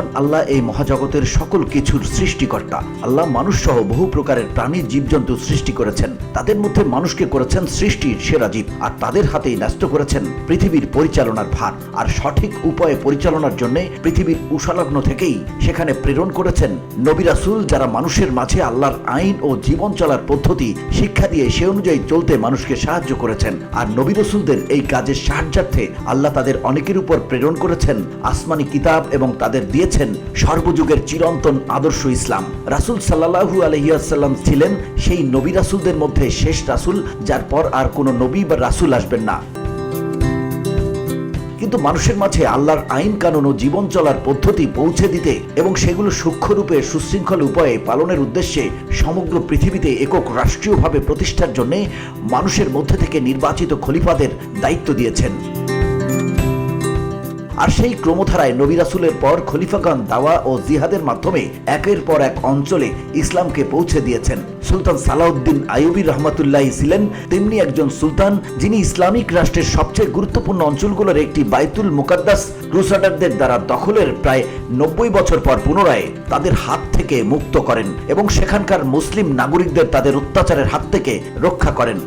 মহান আল্লাহ এই মহাজগতের সকল কিছুর সৃষ্টিকর্তা। আল্লাহ মানুষ সহ বহু প্রকারের প্রাণী জীবজন্তু সৃষ্টি করেছেন। তাদের মধ্যে মানুষকে করেছেন সৃষ্টির সেরা জীব, আর তাদের হাতেই ন্যস্ত করেছেন পৃথিবীর পরিচালনার ভার। আর সঠিক উপায়ে পরিচালনার জন্য পৃথিবীর উষালগ্ন থেকেই সেখানে প্রেরণ করেছেন নবী রাসূল, যারা মানুষের মাঝে আল্লাহর আইন ও জীবন চলার পদ্ধতি শিক্ষা দিয়ে সে অনুযায়ী চলতে মানুষকে সাহায্য করেছেন। আর নবী রাসূলদের এই কাজের সাহায্যার্থে আল্লাহ তাদের অনেকের উপর প্রেরণ করেছেন আসমানি কিতাব এবং তাদের দিয়েছেন সর্বযুগের চিরন্তন আদর্শ ইসলাম। রাসূল সাল্লাল্লাহু আলাইহি ওয়াসাল্লাম ছিলেন সেই নবী রাসূলদের মধ্যে শেষ রাসূল, যার পর আর কোনো নবী বা রাসূল আসবেন না। কিন্তু মানুষের মাঝে আল্লাহর আইন কানুন ও জীবন চলার পদ্ধতি পৌঁছে দিতে এবং সেগুলো সূক্ষ্মরূপে সুশৃঙ্খল উপায়ে পালনের উদ্দেশ্যে সমগ্র পৃথিবীতে একক রাষ্ট্রীয়ভাবে প্রতিষ্ঠার জন্য মানুষের মধ্যে থেকে নির্বাচিত খলিফাদের দায়িত্ব দিয়েছেন। আর সেই ক্রমধারায় নবী রাসূলের পর খলিফাগণ দাওয়া ও জিহাদের মাধ্যমে একের পর এক অঞ্চলে ইসলামকে পৌঁছে দিয়েছেন। সুলতান সালাউদ্দিন আইয়ুবী রহমাতুল্লাহি ছিলেন তেমনি একজন সুলতান, যিনি ইসলামিক রাষ্ট্রের সবচেয়ে গুরুত্বপূর্ণ অঞ্চলগুলোর একটি বাইতুল মুকাদ্দাস ক্রুসাডারদের দ্বারা দখলের প্রায় ৯০ বছর পর পুনরায় তাদের হাত থেকে মুক্ত করেন এবং সেখানকার মুসলিম নাগরিকদের তাদের অত্যাচারের হাত থেকে রক্ষা করেন।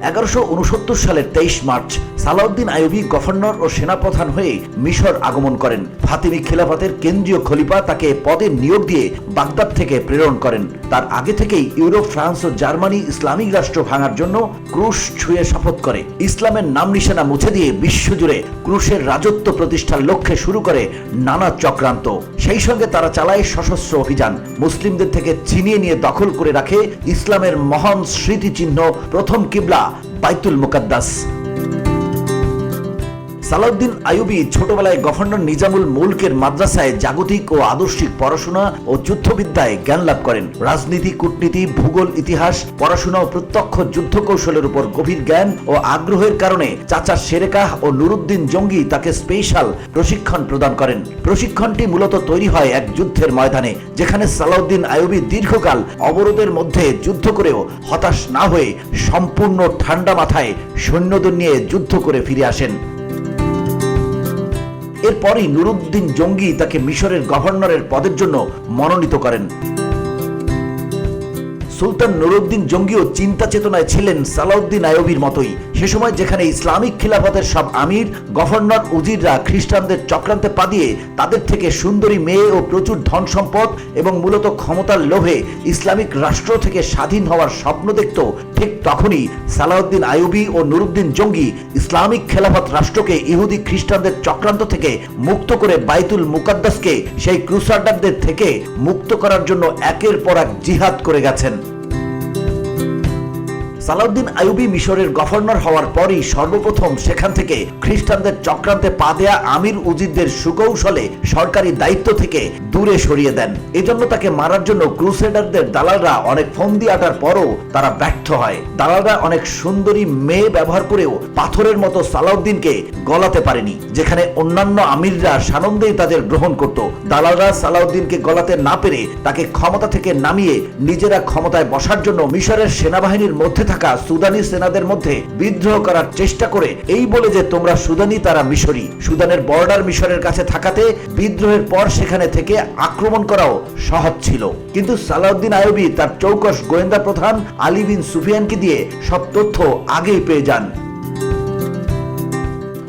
১১৬৯ সালের ২৩ মার্চ সালাউদ্দিন আইয়ুবী গভর্নর ও সেনাপ্রধান হয়ে মিশর আগমন করেন। ফাতিমি খিলাফতের কেন্দ্রীয় খলিফা তাকে পদে নিয়োগ দিয়ে বাগদাদ থেকে প্রেরণ করেন। তার আগে থেকেই ইউরোপ, ফ্রান্স ও জার্মানি ইসলামিক রাষ্ট্র ভাঙার জন্য ক্রুশ ছুঁয়ে শপথ করে ইসলামের নাম নিশানা মুছে দিয়ে বিশ্বজুড়ে ক্রুশের রাজত্ব প্রতিষ্ঠার লক্ষ্যে শুরু করে নানা চক্রান্ত। সেই সঙ্গে তারা চালায় সশস্ত্র অভিযান, মুসলিমদের থেকে ছিনিয়ে নিয়ে দখল করে রাখে ইসলামের মহান স্মৃতিচিহ্ন প্রথম কিবলা বাইতুল মুকাদ্দাস। সালাউদ্দিন আইয়ুবী ছোটবেলায় গভর্নর নিজামুল মুলকের মাদ্রাসায় জাগতিক ও আদর্শিক পড়াশোনা ও যুদ্ধবিদ্যায় জ্ঞান লাভ করেন। রাজনীতি, কূটনীতি, ভূগোল, ইতিহাস, পড়াশোনা ও প্রত্যক্ষ যুদ্ধ কৌশলের উপর গভীর জ্ঞান ও আগ্রহের কারণে চাচা শেরেকাহ ও নুরুদ্দিন জঙ্গি তাকে স্পেশাল প্রশিক্ষণ প্রদান করেন। প্রশিক্ষণটি মূলত তৈরি হয় এক যুদ্ধের ময়দানে, যেখানে সালাউদ্দিন আইয়ুবী দীর্ঘকাল অবরোধের মধ্যে যুদ্ধ করেও হতাশ না হয়ে সম্পূর্ণ ঠান্ডা মাথায় সৈন্যদের নিয়ে যুদ্ধ করে ফিরে আসেন। এরপরই নুরুদ্দিন জঙ্গি তাকে মিশরের গভর্নরের পদের জন্য মনোনীত করেন। সুলতান নুরুদ্দিন জঙ্গিও চিন্তা চেতনায় ছিলেন সালাউদ্দিন আইয়ুবীর মতোই। সে সময় যেখানে ইসলামিক খিলাফতের সব আমির, গভর্নর, উজিররা খ্রিস্টানদের চক্রান্তে পা দিয়ে তাদের থেকে সুন্দরী মেয়ে ও প্রচুর ধন সম্পদ এবং মূলত ক্ষমতার লোভে ইসলামিক রাষ্ট্র থেকে স্বাধীন হওয়ার স্বপ্ন দেখত, ঠিক তখনই সালাউদ্দিন আইয়ুবী ও নুরুদ্দিন জঙ্গি ইসলামিক খেলাফত রাষ্ট্রকে ইহুদি খ্রিস্টানদের চক্রান্ত থেকে মুক্ত করে বাইতুল মুকাদ্দাসকে সেই ক্রুসাডারদের থেকে মুক্ত করার জন্য একের পর এক জিহাদ করে গেছেন। সালাউদ্দিন আইয়ুবী মিশরের গভর্নর হওয়ার পরই সর্বপ্রথম সেখান থেকে খ্রিস্টানদের চক্রান্তে পা দেয়া আমির উজিরদের সুকৌশলে সরকারি দায়িত্ব থেকে দূরে সরিয়ে দেন। এজন্য তাকে মারার জন্য ক্রুসেডারদের দালালরা অনেক ফন্দি আটার পরও তারা ব্যর্থ হয়। দালালরা অনেক সুন্দরী মেয়ে ব্যবহার করেও পাথরের মতো সালাউদ্দিনকে গলাতে পারেনি, যেখানে অন্যান্য আমিররা সানন্দেই তাদের গ্রহণ করত। দালালরা সালাউদ্দিনকে গলাতে না পেরে তাকে ক্ষমতা থেকে নামিয়ে নিজেরা ক্ষমতায় বসার জন্য মিশরের সেনাবাহিনীর মধ্যে থাকা সুদানি সেনাদের মধ্যে বিদ্রোহ করার চেষ্টা করে এই বলে যে তোমরা সুদানি, তারা মিশরি, সুদানের বর্ডার মিশরের কাছে থাকাতে বিদ্রোহের পর সেখানে থেকে আক্রমণ করাও সহজ ছিল। কিন্তু সালাউদ্দিন আইয়ুবী তার চৌকস গোয়েন্দা প্রধান আলী বিন সুফিয়ানকে দিয়ে সব তথ্য আগেই পেয়ে যান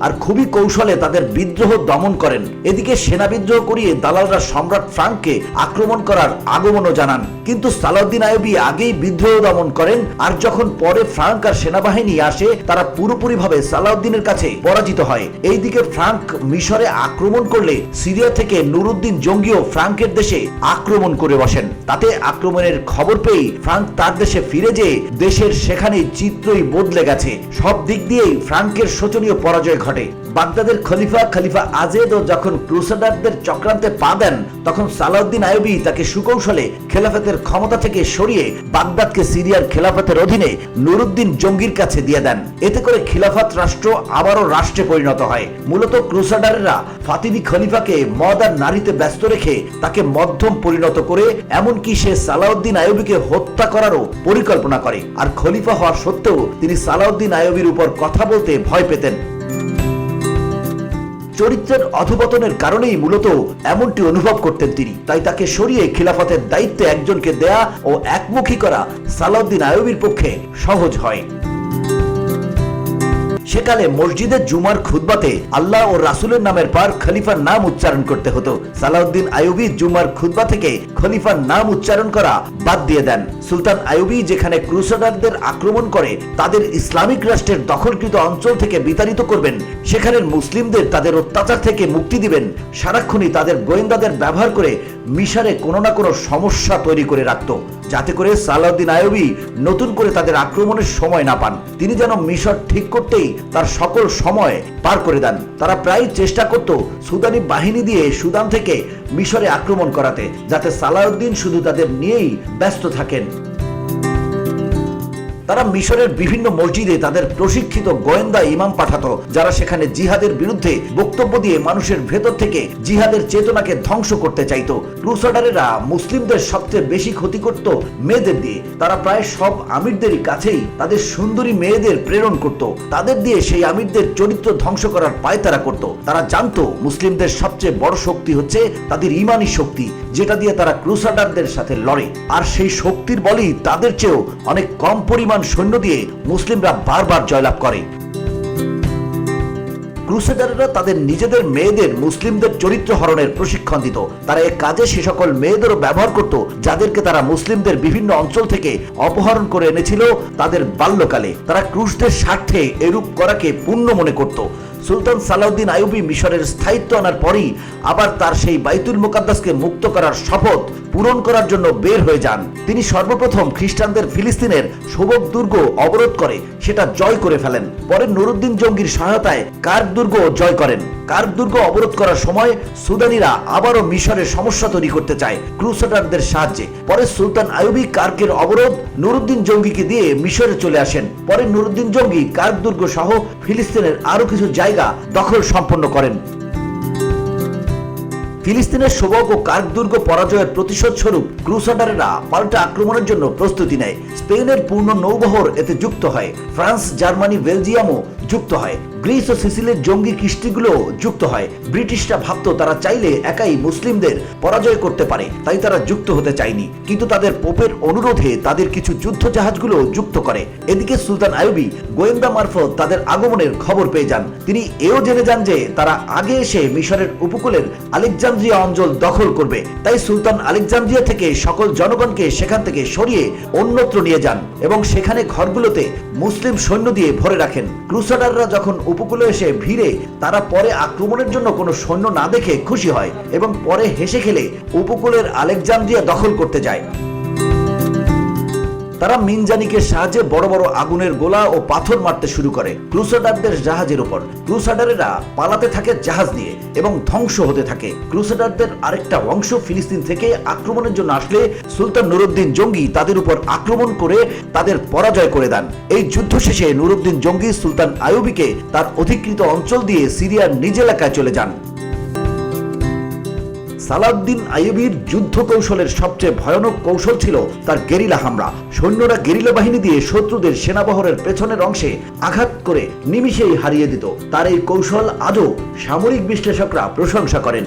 আর খুবই কৌশলে তাদের বিদ্রোহ দমন করেন। এদিকে সেনা বিদ্রোহ করিয়ে দালালরা সম্রাট ফ্রাঙ্ককে আক্রমণ করার আগমনও জানান, কিন্তু সালাউদ্দিন আইয়ুবী আগেই বিদ্রোহ দমন করেন। আর যখন পরে ফ্রাঙ্ক আর সেনাবাহিনী আসে, তারা পুরোপুরিভাবে সালাউদ্দিনের কাছে পরাজিত হয়। এইদিকে ফ্রাঙ্ক মিশরে আক্রমণ করলে সিরিয়া থেকে নুরুদ্দিন জঙ্গিও ফ্রাঙ্কের দেশে আক্রমণ করে বসেন। তাতে আক্রমণের খবর পেয়ে ফ্রাঙ্ক তার দেশে ফিরে যেয়ে দেশের সেখানেই চিত্রই বদলে গেছে। সব দিক দিয়েই ফ্রাঙ্কের শোচনীয় পরাজয় ঘটে। বাগদাদের খলিফা আজেদও যখন ক্রুসাডারদের চক্রান্তে পা দেন, তখন সালাউদ্দিন আইয়ুবী তাকে সুকৌশলে খেলাফতের ক্ষমতা থেকে সরিয়ে বাগদাদকে সিরিয়ার খেলাফতের অধীনে নুরুদ্দিন জঙ্গির কাছে দিয়ে দেন। এতে করে খিলাফত রাষ্ট্র আবারও রাষ্ট্রে পরিণত হয়। মূলত ক্রুসাডাররা ফাতিমি খলিফাকে মদ আর নারীতে ব্যস্ত রেখে তাকে মধ্যম পরিণত করে, এমনকি সে সালাউদ্দিন আইয়ুবীকে হত্যা করারও পরিকল্পনা করে। আর খলিফা হওয়া সত্ত্বেও তিনি সালাউদ্দিন আইয়ুবীর উপর কথা বলতে ভয় পেতেন। চরিত্রের অধপতনের কারণেই মূলত এমনটি অনুভব করতেন তিনি। তাই তাকে সরিয়ে খিলাফতের দায়িত্বে একজনকে দেয়া ও একমুখী করা সালাউদ্দিন আইয়ুবীর পক্ষে সহজ হয়। সেকালে মসজিদে জুমার খুতবাতে আল্লাহ ও রাসূলের নামের পর খলিফার নাম উচ্চারণ করতে হতো। সালাউদ্দিন আইয়ুবী জুমার খুতবা থেকে খলিফার নাম উচ্চারণ করা বাদ দিয়ে দেন। সুলতান আইয়ুবী যেখানে ক্রুসেডারদের আক্রমণ করে তাদের ইসলামিক রাষ্ট্রের দখলকৃত অঞ্চল থেকে বিতাড়িত করবেন, সেখানের মুসলিমদের তাদের অত্যাচার থেকে মুক্তি দিবেন, সারাক্ষণই তাদের গোয়েন্দাদের ব্যবহার করে মিশরে কোনো না কোনো সমস্যা তৈরি করে রাখত, যাতে করে সালাউদ্দিন আইয়ুবী নতুন করে তাদের আক্রমণের সময় না পান। তিনি যেন মিশর ঠিক করতেই তার সকল সময় পার করে দেন। তারা প্রায় চেষ্টা করত সুদানি বাহিনী দিয়ে সুদান থেকে মিশরে আক্রমণ করাতে, যাতে সালাউদ্দিন শুধু তাদের নিয়েই ব্যস্ত থাকেন। তারা মিশরের বিভিন্ন মসজিদে তাদের প্রশিক্ষিত গোয়েন্দা ইমাম পাঠাতো, যারা সেখানে জিহাদের বিরুদ্ধে বক্তব্য দিয়ে মানুষের ভেতর থেকে জিহাদের চেতনাকে ধ্বংস করতে চাইতো। ক্রুসেডারেরা মুসলিমদের সবচেয়ে বেশি ক্ষতি করত মেয়েদের দিয়ে। তারা প্রায় সব আমিরদেরই কাছেই তাদের সুন্দরী মেয়েদের প্রেরণ করত, তাদের দিয়ে সেই আমিরদের চরিত্র ধ্বংস করার পায়তারা করত। তারা জানতো মুসলিমদের সবচেয়ে বড় শক্তি হচ্ছে তাদের ইমানি শক্তি, যেটা দিয়ে তারা ক্রুসেডারদের সাথে লড়ে। আর সেই শক্তির বলেই তাদের চেয়েও অনেক কম পরিমাণ সৈন্য দিয়ে মুসলিমরা বারবার জয়লাভ করে। ক্রুসেডাররা তাদের নিজেদের মেয়েদের মুসলিমদের চরিত্র হরণের প্রশিক্ষণ দিত। তারা এক কাজে সে সকল মেয়েদেরও ব্যবহার করত যাদেরকে তারা মুসলিমদের বিভিন্ন অঞ্চল থেকে অপহরণ করে এনেছিল তাদের বাল্যকালে। তারা ক্রুশদের স্বার্থে এরূপ করাকে পুণ্য মনে করত। সুলতান সালাউদ্দিন আইয়ুবী মিশরের স্থায়িত্ব আনার পরই আবার তার সেই বাইতুল মুকাদ্দাসকে মুক্ত করার শপথ পূরণ করার জন্য বের হয়ে যান। তিনি সর্বপ্রথম খ্রিস্টানদের ফিলিস্তিনের সোবক দুর্গ অবরোধ করে সেটা জয় করে ফেলেন। পরে নুরুদ্দিন জঙ্গির সহায়তায় কার্গ দুর্গ জয় করেন। কার্গ দুর্গ অবরোধ করার সময় সুদানিরা আবারও মিশরে সমস্যা তৈরি করতে চায় ক্রুসেডারদের সাহায্যে। পরে সুলতান আইয়ুবী কার্গের অবরোধ নুরুদ্দিন জঙ্গিকে দিয়ে মিশরে চলে আসেন। পরে নুরুদ্দিন জঙ্গি কার্গ দুর্গ সহ ফিলিস্তিনের আরো কিছু জায়গা দখল সম্পন্ন করেন। ফিলিস্তিনের সোবক ও কার্গ দুর্গ পরাজয়ের প্রতিশোধ স্বরূপ ক্রুসেডাররা পাল্টা আক্রমণের জন্য প্রস্তুতি নেয়। স্পেনের পূর্ণ নৌবহর এতে যুক্ত হয়। ফ্রান্স, জার্মানি, বেলজিয়ামও যুক্ত হয়। গ্রিস ও সিসিলির জঙ্গি কৃষ্টিগুলো যুক্ত হয়। ব্রিটিশরা ভাবত তারা চাইলে একাই মুসলিমদের পরাজয় করতে পারে, তাই তারা যুক্ত হতে চায়নি। কিন্তু তাদের পোপের অনুরোধে তাদের কিছু যুদ্ধ জাহাজগুলো যুক্ত করে। এদিকে সুলতান আইয়ুবী গোয়েন্দা মারফত তাদের আগমনের খবর পেয়ে যান। তিনি এও জেনে যান যে তারা আগে এসে মিশরের উপকূলের আলেকজান্দ্রিয়া অঞ্চল দখল করবে। তাই সুলতান আলেকজান্দ্রিয়া থেকে সকল জনগণকে সেখান থেকে সরিয়ে অন্যত্র নিয়ে যান এবং সেখানে ঘরগুলোতে মুসলিম সৈন্য দিয়ে ভরে রাখেন। ক্রুসেডাররা যখন উপকূলে এসে ভিড়ে তারা পরে আক্রমণের জন্য কোনো সৈন্য না দেখে খুশি হয় এবং পরে হেসে খেলে উপকূলের আলেকজান্দ্রিয়া দখল করতে যায়। তারা মিনজানিকের সাহায্যে বড় বড় আগুনের গোলা ও পাথর মারতে শুরু করে ক্রুসেডারদের জাহাজের উপর। ক্রুসেডারেরা পালাতে থাকে জাহাজ নিয়ে এবং ধ্বংস হতে থাকে। ক্রুসেডারদের আরেকটা অংশ ফিলিস্তিন থেকে আক্রমণের জন্য আসলে সুলতান নুরুদ্দিন জঙ্গি তাদের উপর আক্রমণ করে তাদের পরাজয় করে দেন। এই যুদ্ধ শেষে নুরুদ্দিন জঙ্গি সুলতান আইয়ুবীকে তার অধিকৃত অঞ্চল দিয়ে সিরিয়ার নিজ এলাকায় চলে যান। সালাউদ্দিন আইয়ুবীর যুদ্ধ কৌশলের সবচেয়ে ভয়ানক কৌশল ছিল তার গেরিলা হামলা। সৈন্যরা গেরিলা বাহিনী দিয়ে শত্রুদের সেনাবহরের পেছনের অংশে আঘাত করে নিমিষেই হারিয়ে দিত। তার এই কৌশল আজও সামরিক বিশ্লেষকরা প্রশংসা করেন।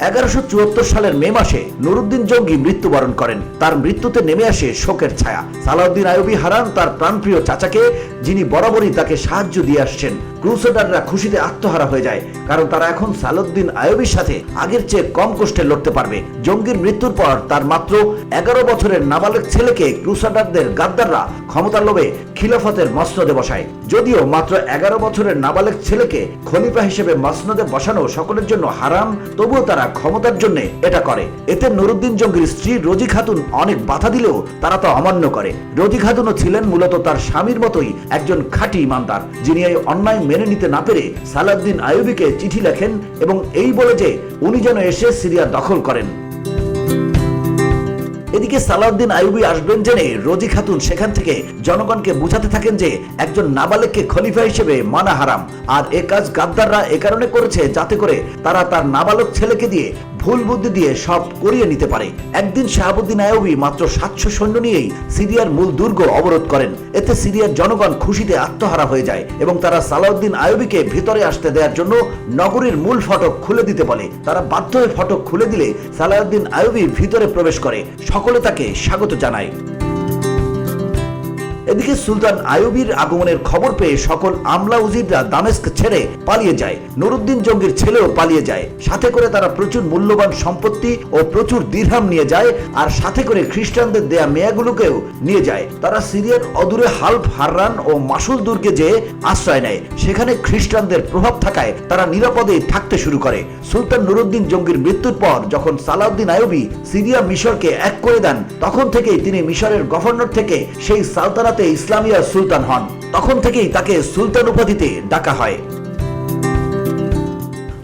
1174 সালের মে মাসে নুরুদ্দিন জঙ্গি মৃত্যুবরণ করেন। তার মৃত্যুতে নেমে আসে শোকের ছায়া। সালাউদ্দিন আইয়ুবী হারান তার প্রাণপ্রিয় চাচাকে, যিনি বরাবরই তাকে সাহায্য দিয়ে আসছেন। ক্রুসেডাররা খুশিতে আত্মহারা হয়ে যায়, কারণ তারা এখন সালাউদ্দিন আইয়ুবীর সাথে আগের চেয়ে কম কষ্টে লড়তে পারবে। জঙ্গির মৃত্যুর পর তার মাত্র 11 বছরের নাবালক ছেলেকে ক্রুসেডারদের গাদ্দাররা ক্ষমতার লোভে খিলাফতের মসনদে বসায়। যদিও মাত্র 11 বছরের নাবালক ছেলেকে খলিফা হিসেবে মসনদে বসানো সকলের জন্য হারাম, তবুও তারা ক্ষমতার জন্য এটা করে। এতে নুরুদ্দিন জঙ্গির স্ত্রী রোজি খাতুন অনেক বাধা দিলেও তারা তা অমান্য করে। রোজি খাতুনও ছিলেন মূলত তার স্বামীর মতোই একজন খাঁটি ইমানদার, যিনি এই অন্যায় মেনে নিতে না পেরে সালাউদ্দিন আইয়ুবীকে চিঠি লেখেন এবং এই বলে যে উনি যেন এসে সিরিয়া দখল করেন। এদিকে সালাউদ্দিন আইয়ুবী আসবেন জেনে রোজি খাতুন সেখান থেকে জনগণকে বুঝাতে থাকেন যে একজন নাবালেগকে খলিফা হিসেবে মানা হারাম, আর এ কাজ গাদ্দাররা এ কারণে করেছে যাতে করে তারা তার নাবালক ছেলেকে দিয়ে ভুল বুদ্ধি দিয়ে সব করিয়ে নিতে পারে। একদিন শাহাবুদ্দিন আইয়ুবী মাত্র 700 সৈন্য নিয়েই সিরিয়ার মূল দুর্গ অবরোধ করেন। এতে সিরিয়ার জনগণ খুশিতে আত্মহারা হয়ে যায় এবং তারা সালাউদ্দিন আইয়ুবীকে ভিতরে আসতে দেওয়ার জন্য নগরীর মূল ফটক খুলে দিতে বলে। তারা বাধ্য হয়ে ফটক খুলে দিলে সালাউদ্দিন আইয়ুবী ভিতরে প্রবেশ করে। সকলে তাকে স্বাগত জানায়। এদিকে সুলতান আইয়ুবীর আগমনের খবর পেয়ে সকল আমলা উজিররা দামেস্ক ছেড়ে পালিয়ে যায়। নুরুদ্দিন জঙ্গির ছেলেও পালিয়ে যায়। সাথে করে তারা প্রচুর মূল্যবান সম্পত্তি ও প্রচুর দিরহাম নিয়ে যায়, আর সাথে করে খ্রিস্টানদের দেয়া মেয়াগুলোকেও নিয়ে যায়। তারা সিরিয়ার অদূরে হাল্প হাররান ও মাসুল দুর্গে যে আশ্রয় নেয়। সেখানে খ্রিস্টানদের প্রভাব থাকায় তারা নিরাপদে থাকতে শুরু করে। সুলতান নুরুদ্দিন জঙ্গির মৃত্যুর পর যখন সালাউদ্দিন আইয়ুবী সিরিয়া মিশরকে এক করে দেন, তখন থেকেই তিনি মিশরের গভর্নর থেকে সেই সালতানাত ইসলামিয়া সুলতান হন। তখন থেকেই তাকে সুলতান উপাধিতে ডাকা হয়।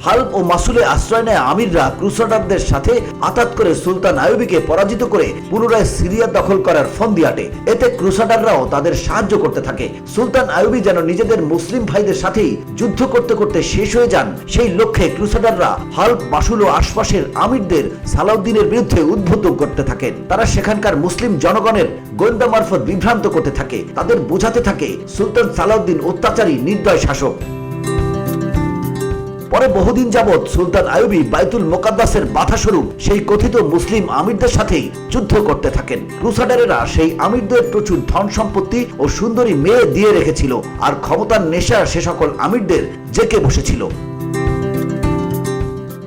হাল্প ও মাসুলে আশ্রয় নেয় আমিররা ক্রুসাডারদের সাথে আতাত করে সুলতান আইয়ুবীকে পরাজিত করে পুনরায় সিরিয়া দখল করার ফন্দি আটে। এতে ক্রুসাডাররাও তাদের সাহায্য করতে থাকে। সুলতান আইয়ুবী যেন নিজেদের মুসলিম ভাইদের সাথেই যুদ্ধ করতে করতে শেষ হয়ে যান, সেই লক্ষ্যে ক্রুসাডাররা হাল্প, মাসুল ও আশপাশের আমিরদের সালাউদ্দিনের বিরুদ্ধে উদ্বুদ্ধ করতে থাকেন। তারা সেখানকার মুসলিম জনগণের গোয়েন্দা মারফত বিভ্রান্ত করতে থাকে। তাদের বোঝাতে থাকে সুলতান সালাউদ্দিন অত্যাচারী নির্দয় শাসক। পরে বহুদিন যাবৎ সুলতান আইয়ুবী বাইতুল মুকাদ্দাসের বাধাস্বরূপ সেই কথিত মুসলিম আমিরদের সাথেই যুদ্ধ করতে থাকেন। ক্রুসাডারেরা সেই আমিরদের প্রচুর ধন সম্পত্তি ও সুন্দরী মেয়ে দিয়ে রেখেছিল, আর ক্ষমতার নেশা সে সকল আমিরদের জেকে বসেছিল।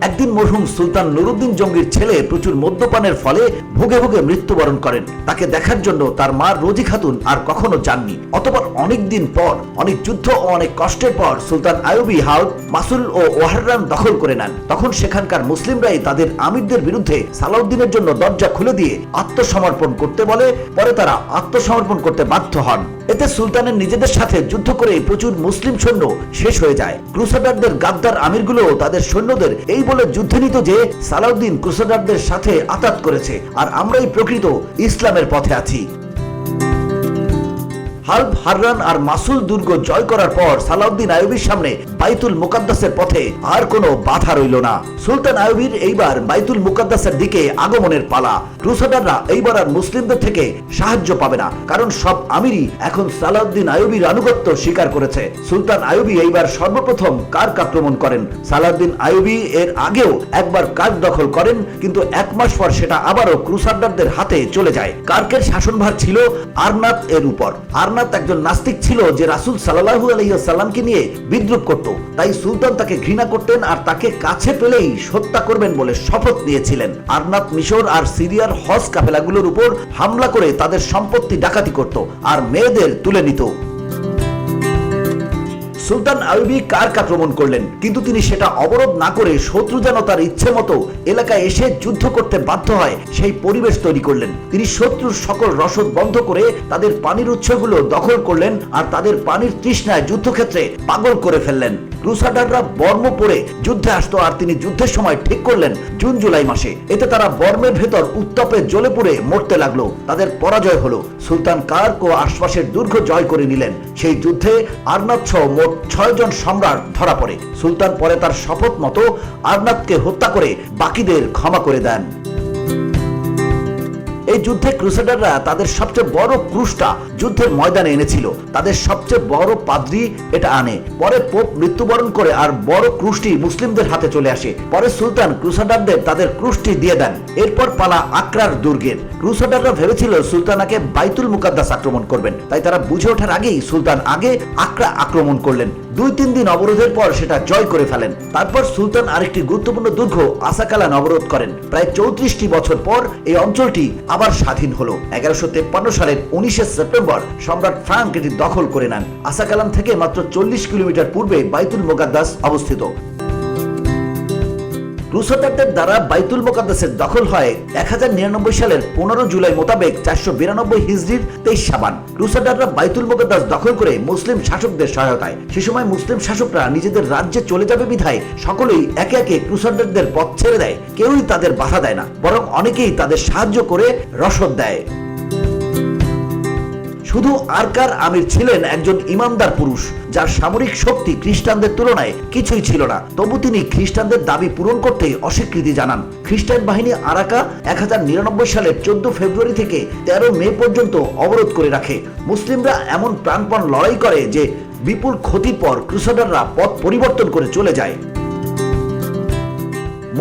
একদিন মরহুম সুলতান নুরুদ্দিন জঙ্গির ছেলে প্রচুর মদ্যপানের ফলে ভুগে ভুগে মৃত্যুবরণ করেন। তাকে দেখার জন্য তার মা রোজি খাতুন আর কখনো যাননি। অতঃপর অনেক দিন পর, অনেক যুদ্ধ ও অনেক কষ্টের পর সুলতান আইয়ুবী হাল্প, মাসুল ও ওয়াহরান দখল করে নেন। তখন সেখানকার মুসলিমরাই তাদের আমিরদের বিরুদ্ধে সালাউদ্দিনের জন্য দরজা খুলে দিয়ে আত্মসমর্পণ করতে বলে। পরে তারা আত্মসমর্পণ করতে বাধ্য হন। এতে সুলতানের নিজেদের সাথে যুদ্ধ করে প্রচুর মুসলিম সৈন্য শেষ হয়ে যায়। ক্রুসাডারদের গাদ্দার আমিরগুলো তাদের সৈন্যদের এই বলে যুদ্ধে নিত যে সালাউদ্দিন ক্রুসাডারদের সাথে আতাত করেছে, আর আমরাই প্রকৃত ইসলামের পথে আছি। হাল্প, হাররান আর মাসুল দুর্গ জয় করার পর সালাউদ্দিন আইয়ুবীর সামনে বাইতুল মুকাদ্দাসের পথে আর কোনো বাধা রইল না। সুলতান আইয়ুবীর এইবার বাইতুল মুকাদ্দাসের দিকে আগমনের পালা। ক্রুসাডাররা এইবার আর মুসলিমদের থেকে সাহায্য পাবে না, কারণ সব আমিরই এখন সালাউদ্দিন আইয়ুবীর আনুগত্য স্বীকার করেছে। সুলতান আইয়ুবী এইবার সর্বপ্রথম কার্ক আক্রমণ করেন। সালাউদ্দিন আইয়ুবী এর আগেও একবার কার্ক দখল করেন, কিন্তু 1 মাস পর সেটা আবারও ক্রুসাডারদের হাতে চলে যায়। কার্কের শাসনভার ছিল আরনাত এর উপর। আরনাত একজন নাস্তিক ছিল যে রাসূল সাল্লাল্লাহু আলাইহি ওয়াসাল্লামকে নিয়ে বিদ্রূপ করত। তাই সুলতান তাকে ঘৃণা করতেন আর তাকে কাছে পেলেই হত্যা করবেন বলে শপথ নিয়েছিলেন। আরনাত মিশর আর সিরিয়ার হজ কাফেলাগুলোর উপর হামলা করে তাদের সম্পত্তি ডাকাতি করত আর মেয়েদের তুলে নিত। সুলতান আইয়ুবী কার্ক আক্রমণ করলেন, কিন্তু তিনি সেটা অবরোধ না করে শত্রু যেন তার ইচ্ছে মতো এলাকায় এসে যুদ্ধ করতে বাধ্য হয় সেই পরিবেশ তৈরি করলেন। তিনি শত্রুর সকল রসদ বন্ধ করে তাদের পানির উৎসগুলো দখল করলেন আর তাদের পানির তৃষ্ণায় যুদ্ধক্ষেত্রে পাগল করে ফেললেন। ক্রুসাডাররা বর্ম পরে যুদ্ধে আসতো, আর তিনি যুদ্ধের সময় ঠিক করলেন জুন জুলাই মাসে। এতে তারা বর্মের ভেতর উত্তাপে জ্বলে পুড়ে মরতে লাগলো। তাদের পরাজয় হলো। সুলতান কার্ক ও আশপাশের দুর্গ জয় করে নিলেন। সেই যুদ্ধে আরনাত সহ মোট 6 জন সম্রাট ধরা পড়ে। সুলতান পরে তার শপথ মতো আরনাতকে হত্যা করে বাকিদের ক্ষমা করে দেন। এই যুদ্ধে ক্রুসেডাররা তাদের সবচেয়ে বড় ক্রুশটা যুদ্ধের ময়দানে এনেছিল। তাদের সবচেয়ে বড় পাদ্রী এটা আনে। পরে পোপ মৃত্যুবরণ করে আর বড় ক্রুশটি মুসলিমদের হাতে চলে আসে। পরে সুলতান ক্রুসাডারদের তাদের ক্রুশটি দিয়ে দেন। এরপর পালা আক্রার দুর্গের। ক্রুসাডাররা ভেবেছিল সুলতানাকে বাইতুল মুকাদ্দাস আক্রমণ করবেন, তাই তারা বুঝে ওঠার আগেই সুলতান আগে আক্রা আক্রমণ করলেন। 2-3 দিন অবরোধের পর সেটা জয় করে ফেলেন। তারপর সুলতান আরেকটি গুরুত্বপূর্ণ দুর্গ আসাকালান অবরোধ করেন। প্রায় 34টি বছর পর এই অঞ্চলটি আবার স্বাধীন হলো। 1153 সালের 19 সেপ্টেম্বর সম্রাট ফ্রাঙ্ক এটি দখল করে নেন। আসাকালান থেকে মাত্র 40 কিলোমিটার পূর্বে বাইতুল মুকাদ্দাস অবস্থিত। ক্রুসাডারদের দ্বারা বাইতুল মুকাদ্দাসের দখল হয় 1099 সালের 15 জুলাই মোতাবেক 492 হিজরির 23 শাবান। ক্রুসাডাররা বাইতুল মুকাদ্দাস দখল করে মুসলিম শাসকদের সহায়তায়। সে সময় মুসলিম শাসকরা নিজেদের রাজ্যে চলে যাবে বিধায় সকলেই একে একে ক্রুসাডারদের পথ ছেড়ে দেয়। কেউই তাদের বাধা দেয় না, বরং অনেকেই তাদের সাহায্য করে রসদ দেয়। শুধু আরকার আমির ছিলেন একজন ইমানদার পুরুষ, যার সামরিক শক্তি খ্রিস্টানদের তুলনায় কিছুই ছিল না। তবু তিনি খ্রিস্টানদের দাবি পূরণ করতে অস্বীকৃতি জানান। খ্রিস্টান বাহিনী আরাকা 1099 সালের 14 ফেব্রুয়ারি থেকে 13 মে পর্যন্ত অবরোধ করে রাখে। মুসলিমরা এমন প্রাণপণ লড়াই করে যে বিপুল ক্ষতির পর ক্রুসাডাররা পথ পরিবর্তন করে চলে যায়।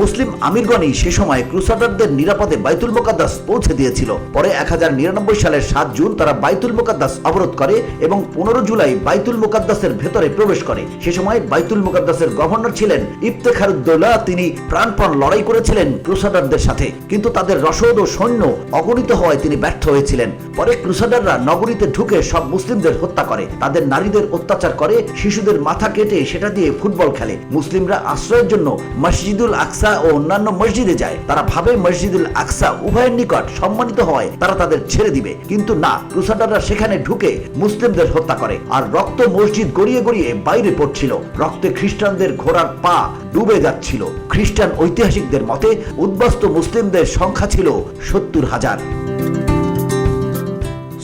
মুসলিম আমিরগণই সে সময় ক্রুসাডারদের নিরাপদে বাইতুল মুকাদ্দাস পৌঁছে দিয়েছিল। পরে 1099 সালের 7 জুন তারা বাইতুল মুকাদ্দাস অবরোধ করে এবং 15 জুলাই বাইতুল মুকাদ্দাসের ভেতরে প্রবেশ করে। সে সময় বাইতুল মুকাদ্দাসের গভর্নর ছিলেন ইফতেখারউদ্দৌলা। তিনি প্রাণপণ লড়াই করেছিলেন ক্রুসাডারদের সাথে, কিন্তু তাদের রসদ ও সৈন্য অগণিত হওয়ায় তিনি ব্যর্থ হয়েছিলেন। পরে ক্রুসাডাররা নগরীতে ঢুকে সব মুসলিমদের হত্যা করে, তাদের নারীদের অত্যাচার করে, শিশুদের মাথা কেটে সেটা দিয়ে ফুটবল খেলে। মুসলিমরা আশ্রয়ের জন্য মসজিদুল আকসা ও অন্যান্য মসজিদে যায়। তারা ভাবে মসজিদুল আকসা উভয়ের নিকট সম্মানিত হয়, তারা তাদের ছেড়ে দিবে, কিন্তু না, ক্রুসাডাররা সেখানে ঢুকে মুসলিমদের হত্যা করে। আর রক্ত মসজিদ গড়িয়ে গড়িয়ে বাইরে পড়ছিল, রক্তে খ্রিস্টানদের ঘোড়ার পা ডুবে যাচ্ছিল। খ্রিস্টান ঐতিহাসিকদের মতে উদ্বাস্ত মুসলিমদের সংখ্যা ছিল 70,000।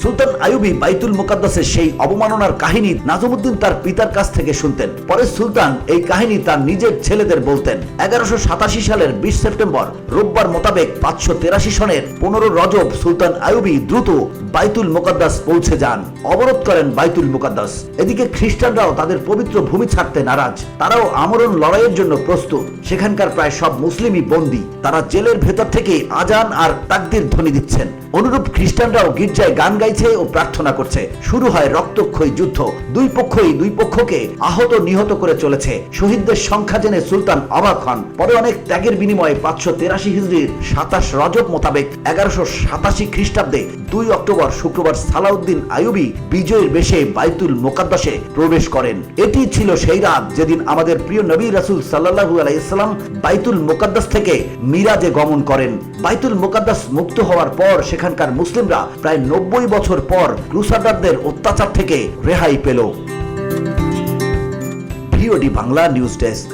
সুলতান আইয়ুবী বাইতুল মুকাদ্দাসের সেই অবমাননার কাহিনী নাজমুদ্দিন তার পিতার কাছ থেকে শুনতেন। পরে সুলতান এই কাহিনী তার নিজের ছেলেদের বলতেন। 1187 সালের 20 সেপ্টেম্বর রোববার মোতাবেক 583 সনের 15 রজব সুলতান আইয়ুবী দ্রুত বাইতুল মুকাদ্দাস পৌঁছে যান, অবরোধ করেন বাইতুল মুকাদ্দাস। এদিকে খ্রিস্টানরাও তাদের পবিত্র ভূমি ছাড়তে নারাজ, তারাও আমরণ লড়াইয়ের জন্য প্রস্তুত। সেখানকার প্রায় সব মুসলিমই বন্দী, তারা জেলের ভেতর থেকে আজান আর তাকবীর ধ্বনি দিচ্ছেন। অনুরূপ খ্রিস্টানরাও গির্জায় গান গাইছে ও প্রার্থনা করছে। শুরু হয় রক্তক্ষয়ী যুদ্ধ, দুই পক্ষকে আহত নিহত করে চলেছে। শহীদদের সংখ্যা জেনে সুলতান অবাক হন। পরে অনেক ত্যাগের বিনিময়ে 583 হিজরির 27 রজব মোতাবেক 1187 খ্রিস্টাব্দে 2 অক্টোবর শুক্রবার সালাউদ্দিন আইয়ুবী বিজয়ের বেশে বাইতুল মুকাদ্দাসে প্রবেশ করেন। এটি ছিল সেই রাত যেদিন আমাদের প্রিয় নবী রাসূল সাল্লাল্লাহু আলাইহি সাল্লাম বাইতুল মুকাদ্দাস থেকে মিরাজে গমন করেন। বাইতুল মুকাদ্দাস মুক্ত হওয়ার পর সেখানকার মুসলিমরা প্রায় 90 বছর পর ক্রুসাডারদের অত্যাচার থেকে রেহাই পেল। VOD Bangla news desk.